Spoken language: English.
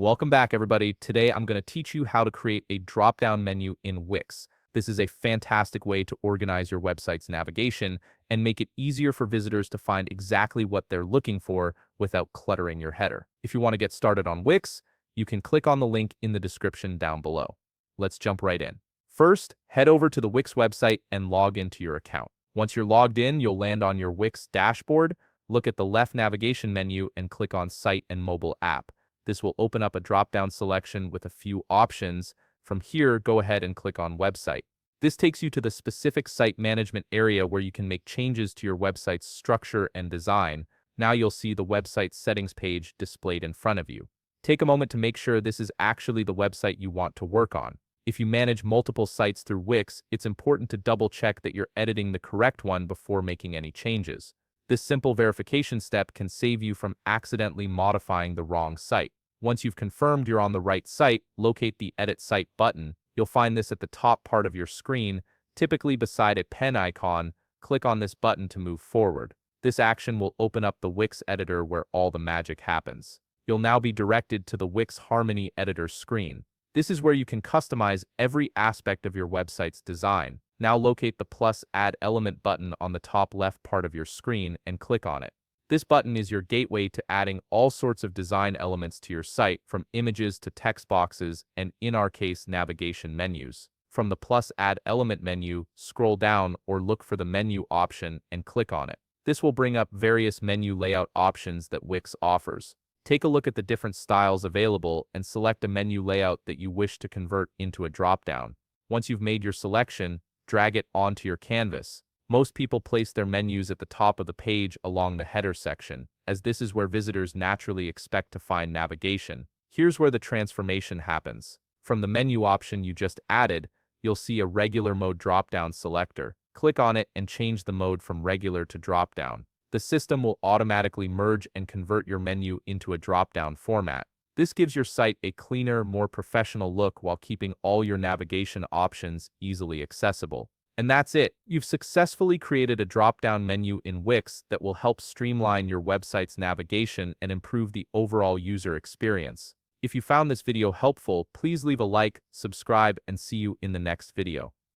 Welcome back, everybody. Today, I'm going to teach you how to create a drop-down menu in Wix. This is a fantastic way to organize your website's navigation and make it easier for visitors to find exactly what they're looking for without cluttering your header. If you want to get started on Wix, you can click on the link in the description down below. Let's jump right in. First, head over to the Wix website and log into your account. Once you're logged in, you'll land on your Wix dashboard. Look at the left navigation menu and click on Site and Mobile App. This will open up a drop-down selection with a few options. From here, go ahead and click on Website. This takes you to the specific site management area where you can make changes to your website's structure and design. Now you'll see the website settings page displayed in front of you. Take a moment to make sure this is actually the website you want to work on. If you manage multiple sites through Wix, it's important to double-check that you're editing the correct one before making any changes. This simple verification step can save you from accidentally modifying the wrong site. Once you've confirmed you're on the right site, locate the Edit Site button. You'll find this at the top part of your screen, typically beside a pen icon. Click on this button to move forward. This action will open up the Wix editor where all the magic happens. You'll now be directed to the Wix Harmony Editor screen. This is where you can customize every aspect of your website's design. Now locate the plus Add Element button on the top left part of your screen and click on it. This button is your gateway to adding all sorts of design elements to your site, from images to text boxes and, in our case, navigation menus. From the plus Add Element menu, scroll down or look for the menu option and click on it. This will bring up various menu layout options that Wix offers. Take a look at the different styles available and select a menu layout that you wish to convert into a drop-down. Once you've made your selection, drag it onto your canvas. Most people place their menus at the top of the page along the header section, as this is where visitors naturally expect to find navigation. Here's where the transformation happens. From the menu option you just added, you'll see a regular mode drop-down selector. Click on it and change the mode from regular to drop-down. The system will automatically merge and convert your menu into a drop-down format. This gives your site a cleaner, more professional look while keeping all your navigation options easily accessible. And that's it. You've successfully created a drop-down menu in Wix that will help streamline your website's navigation and improve the overall user experience. If you found this video helpful, please leave a like, subscribe, and see you in the next video.